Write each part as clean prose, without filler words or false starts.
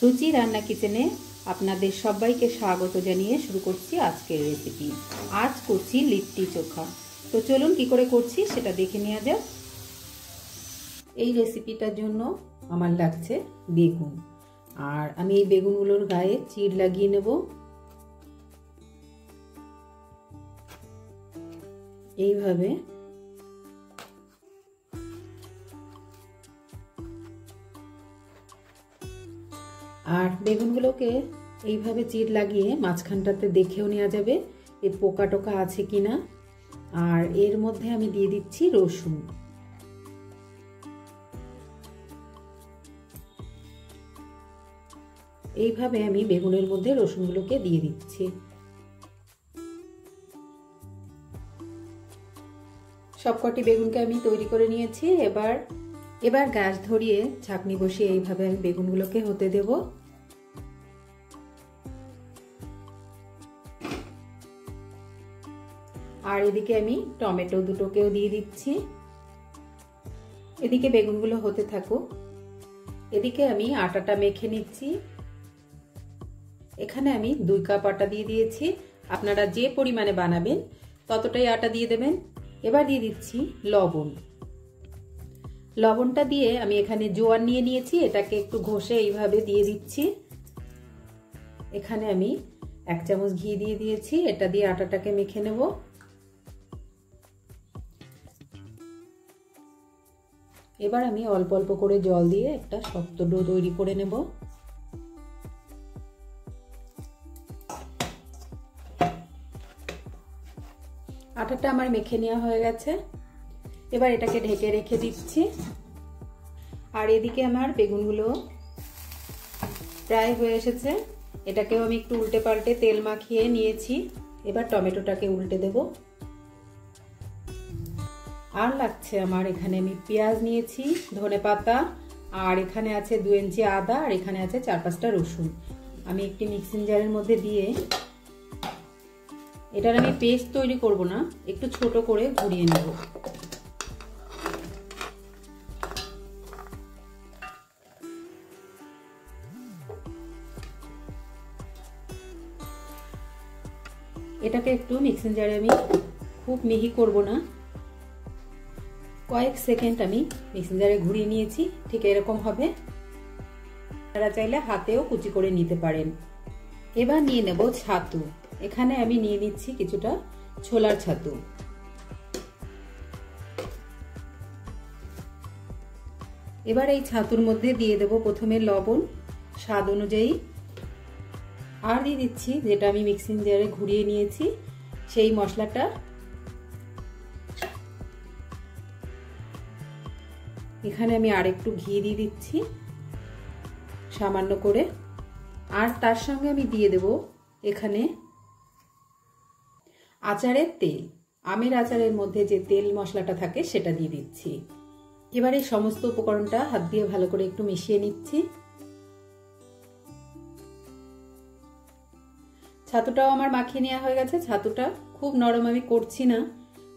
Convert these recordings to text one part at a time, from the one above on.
সুচি রান্না কিচেনে আপনাদের সবাইকে স্বাগত জানিয়ে শুরু করছি আজকের রেসিপি। আজ করছি লিট্টি চোখা। তো চলুন কি করে করছি সেটা দেখে নেওয়া যাক। এই রেসিপিটার জন্য আমার লাগছে বেগুন, আর আমি এই বেগুনগুলোর গায়ে চিড় লাগিয়ে নেব। এইভাবে আর বেগুনগুলোকে এইভাবে চিড় লাগিয়ে মাঝখানটাতে দেখেও নেওয়া যাবে এর পোকা টোকা আছে কিনা। আর এর মধ্যে আমি দিয়ে দিচ্ছি রসুন। এইভাবে আমি বেগুনের মধ্যে রসুনগুলোকে দিয়ে দিচ্ছি। সবকটি বেগুনকে আমি তৈরি করে নিয়েছি। এবার গ্যাস ধরিয়ে ছাঁকনি বসিয়ে এইভাবে আমি বেগুনগুলোকে হতে দেব। আর এদিকে আমি টমেটো দুটোকেও দিয়ে দিচ্ছি। এদিকে বেগুনগুলো হতে থাকুক, এদিকে আমি আটাটা মেখে নিচ্ছি। এখানে আমি 2 কাপ আটা দিয়ে দিয়েছি। আপনারা যে পরিমাণে বানাবেন ততটাই আটা দিয়ে দেবেন। এবার দিয়ে দিচ্ছি লবণ। লবণটা দিয়ে আমি এখানে জোয়ান নিয়ে নিয়েছি, এটাকে একটু ঘষে এইভাবে দিয়ে দিচ্ছি। এখানে আমি 1 চামচ ঘি দিয়ে দিয়েছি, এটা দিয়ে আটাটাকে মেখে নেব। এবার আমি অল্প অল্প করে জল দিয়ে একটা শক্ত ডো তৈরি করে নেব। আটাটা আমার মেখে নেওয়া হয়ে গেছে। এবার এটাকে ঢেকে রেখে দিচ্ছি। আর এদিকে আমার বেগুনগুলো প্রায় হয়ে এসেছে, এটাকেও আমি একটু উল্টে পাল্টে তেল মাখিয়ে নিয়েছি। এবার টমেটোটাকে উল্টে দেব। আর লাগছে আমার এখানে আমি পেঁয়াজ নিয়েছি, ধনেপাতা, আর এখানে আছে 2 ইঞ্চি আদা, আর এখানে আছে 4-5টা রসুন। আমি একটি মিক্সিং জারের মধ্যে দিয়ে এটার আমি পেস্ট তৈরি করব না, একটু ছোট করে ঘুরিয়ে নেব। এটাকে একটু মিক্সিং জারে আমি খুব মিহি করব না, কয়েক সেকেন্ড আমি মিক্সিং জারে ঘুরিয়ে নিয়েছি। ঠিক এরকম হবে। আপনারা চাইলে হাতেও কুচি করে নিতে পারেন। এবার নিয়ে নেব ছাতু। এখানে আমি নিয়ে নিচ্ছি কিছুটা ছোলার ছাতু। এবার এই ছাতুর মধ্যে দিয়ে দেব প্রথমে লবণ স্বাদ অনুযায়ী, আর দিয়ে দিচ্ছি যেটা আমি মিক্সিং জারে ঘুরিয়ে নিয়েছি সেই মশলাটা। এখানে আমি আরেকটু ঘি দিয়ে দিচ্ছি সামান্য করে, আর তার সঙ্গে আমি দিয়ে দেব এখানে আচারের তেল। আমের আচারের মধ্যে যে তেল মশলাটা থাকে সেটা দিয়ে দিচ্ছি। এবার এই সমস্ত উপকরণটা হাত দিয়ে ভালো করে একটু মিশিয়ে নিচ্ছি। ছাতুটাও আমার মাখিয়ে নেওয়া হয়ে গেছে। ছাতুটা খুব নরম আমি করছি না,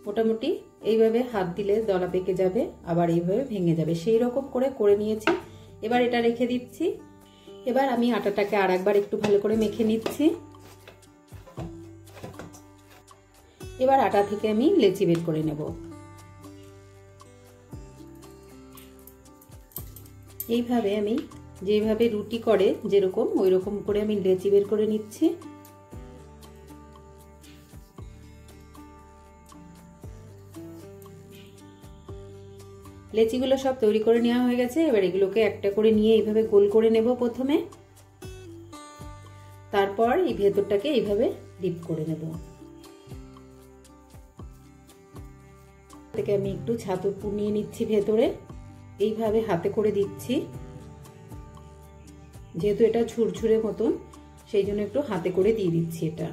মোটামুটি এইভাবে হাত দিলে দলা পেকে যাবে, আবার এইভাবে ভেঙে যাবে, সেই রকম করে নিয়েছি। এবার এটা রেখে দিচ্ছি। এবার আমি আটাটাকে আর একবার একটু ভালো করে মেখে নিচ্ছি। এবার আটা থেকে আমি লেচি বের করে নেব। এইভাবে আমি যেভাবে রুটি করে যেরকম ওই রকম করে আমি লেচি বের করে নিচ্ছি। লেচিগুলো সব তৈরি করে নেওয়া হয়ে গেছে। এবার এগুলোকে একটা করে নিয়ে এইভাবে গোল করে নেব প্রথমে, তারপর এই ভেতরটাকে এইভাবে ডিপ করে নেব। থেকে আমি একটু ছাতুর পুর নিয়ে নিচ্ছি ভেতরে, এইভাবে হাতে করে দিচ্ছি। যেহেতু এটা ঝুরঝুরে মতন সেই জন্য একটু হাতে করে দিয়ে দিচ্ছি এটা।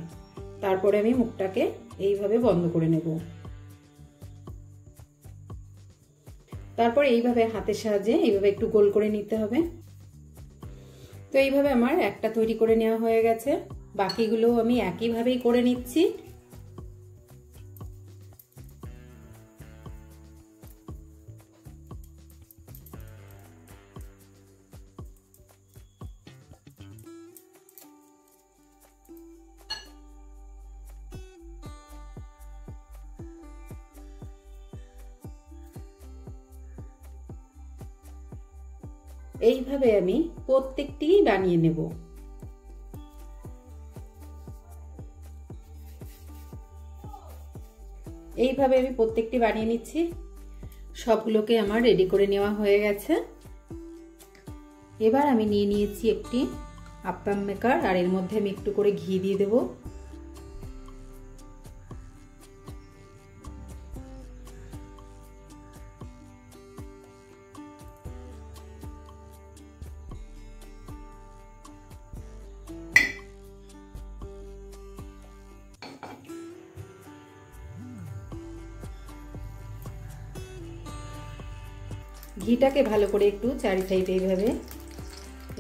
তারপরে আমি মুখটাকে এইভাবে বন্ধ করে নেব। তারপর এইভাবে হাতের সাহায্যে এইভাবে একটু গোল করে নিতে হবে। তো এইভাবে আমার একটা তৈরি করে নেওয়া হয়ে গেছে, বাকিগুলো আমি একইভাবেই করে নিচ্ছি। এইভাবে আমি প্রত্যেকটি বানিয়ে নেব। এইভাবে আমি প্রত্যেকটি বানিয়ে নিচ্ছি। সবগুলোকে আমার রেডি করে নেওয়া হয়ে গেছে। এবার আমি নিয়ে নিয়েছি একটি আপ্পাম মেকার, আর এর মধ্যে আমি একটু করে ঘি দিয়ে দেব। ঘিটাকে ভালো করে একটু চারি সাইডে এইভাবে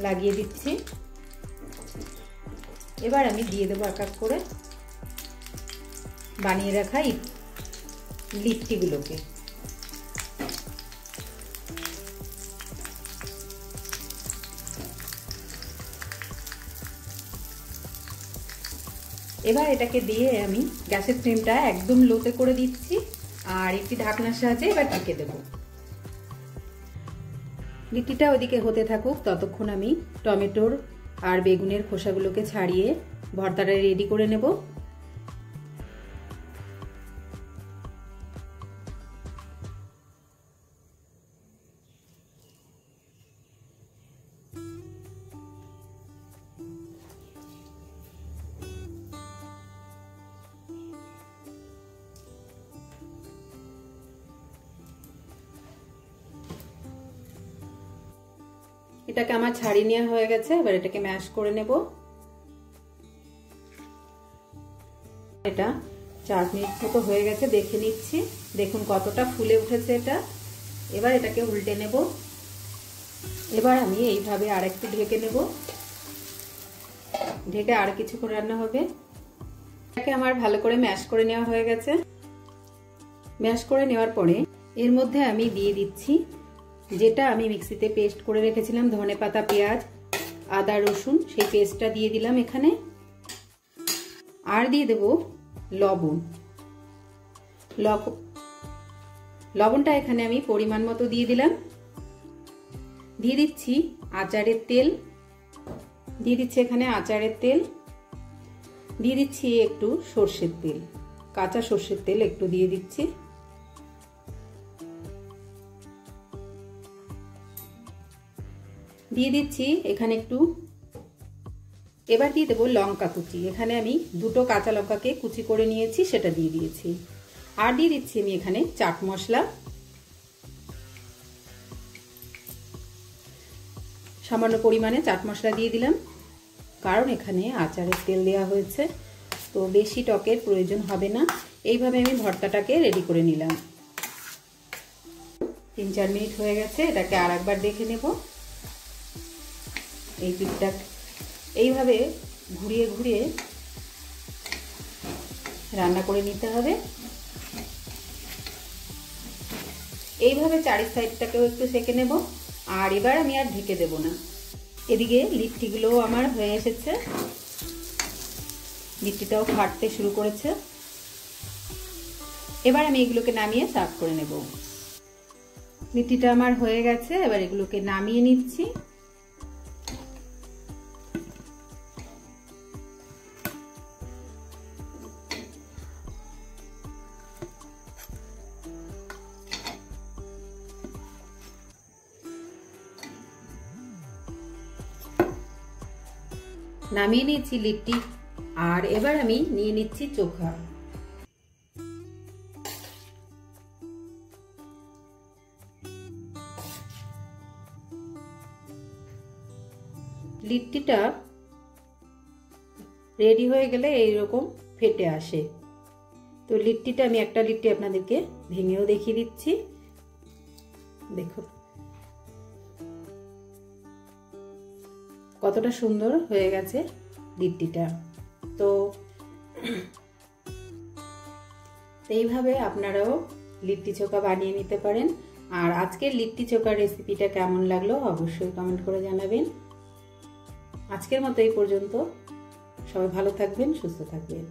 লাগিয়ে দিচ্ছি। এবার আমি দিয়ে দেবো এক এক করে বানিয়ে রাখা লিট্টিগুলোকে। এবার এটাকে দিয়ে আমি গ্যাসের ফ্লেমটা একদম লোতে করে দিচ্ছি, আর একটি ঢাকনার সাহায্যে এবার ঢেকে দেবো। লিট্টিটা ওইদিকে হতে থাকুক, ততক্ষণ আমি টমেটোর আর বেগুনের খোসাগুলোকে ছাড়িয়ে ভর্তাটা রেডি করে নেব। এটাকে আমার ছাড়িয়ে নেওয়া হয়ে গেছে। এবার এটাকে ম্যাশ করে নেব। এটা 4 মিনিট মতো হয়ে গেছে, দেখে নিচ্ছি। দেখুন কতটা ফুলে উঠেছে এটা। এবার এটাকে উল্টে নেব। এবার আমি এইভাবে আরেকটু ঢেকে নেব। ঢেকে আর কিছুক্ষণ রান্না হবে। এটাকে আমার ভালো করে ম্যাশ করে নেওয়া হয়ে গেছে। ম্যাশ করে নেওয়ার পরে এর মধ্যে আমি দিয়ে দিচ্ছি যেটা আমি মিক্সিতে পেস্ট করে রেখেছিলাম, ধনেপাতা, পেঁয়াজ, আদা, রসুন, সেই পেস্টটা দিয়ে দিলাম এখানে। আর দিয়ে দেব লবণ। লবণটা এখানে আমি পরিমাণ মতো দিয়ে দিলাম। দিয়ে দিচ্ছি আচারের তেল। দিয়ে দিচ্ছি এখানে আচারের তেল। দিয়ে দিচ্ছি একটু সর্ষের তেল, কাঁচা সর্ষের তেল একটু দিয়ে দিচ্ছি। দিয়ে দিচ্ছি এখানে একটু। এবার দিয়ে দেবো লঙ্কা কুচি। এখানে আমি 2টো কাঁচা লঙ্কাকে কুচি করে নিয়েছি, সেটা দিয়ে দিয়েছি। আর দিয়ে দিচ্ছি আমি এখানে চাট মশলা, সামান্য পরিমাণে চাট মশলা দিয়ে দিলাম, কারণ এখানে আচারের তেল দেওয়া হয়েছে, তো বেশি টকের প্রয়োজন হবে না। এইভাবে আমি ভর্তাটাকে রেডি করে নিলাম। 3-4 মিনিট হয়ে গেছে। এটাকে আর একবার দেখে নেব। এই পিঠটা এইভাবে ঘুরিয়ে ঘুরিয়ে রান্না করে নিতে হবে। এইভাবে চারি সাইডটাকেও একটু সেঁকে নেব। আর এবার আমি আর ঢেকে দেব না। এদিকে লিট্টিগুলোও আমার হয়ে এসেছে। লিট্টিটাও ফাটতে শুরু করেছে। এবার আমি এগুলোকে নামিয়ে সার্ভ করে নেব। লিট্টিটা আমার হয়ে গেছে। এবার এগুলোকে নামিয়ে নিচ্ছি। নামিয়ে নিচ্ছি লিট্টি। আর এবার আমি নিয়ে নিচ্ছি চোখা। লিট্টিটা রেডি হয়ে গেলে এইরকম ফেটে আসে। তো লিট্টিটা আমি একটা লিট্টি আপনাদেরকে ভেঙেও দেখিয়ে দিচ্ছি। দেখুন কতটা সুন্দর হয়ে গেছে লিট্টিটা। তো এইভাবে আপনারাও লিট্টি চোখা বানিয়ে নিতে পারেন। আর আজকের লিট্টি চোখার রেসিপিটা কেমন লাগলো অবশ্যই কমেন্ট করে জানাবেন। আজকের মতো এই পর্যন্ত। সবাই ভালো থাকবেন, সুস্থ থাকবেন।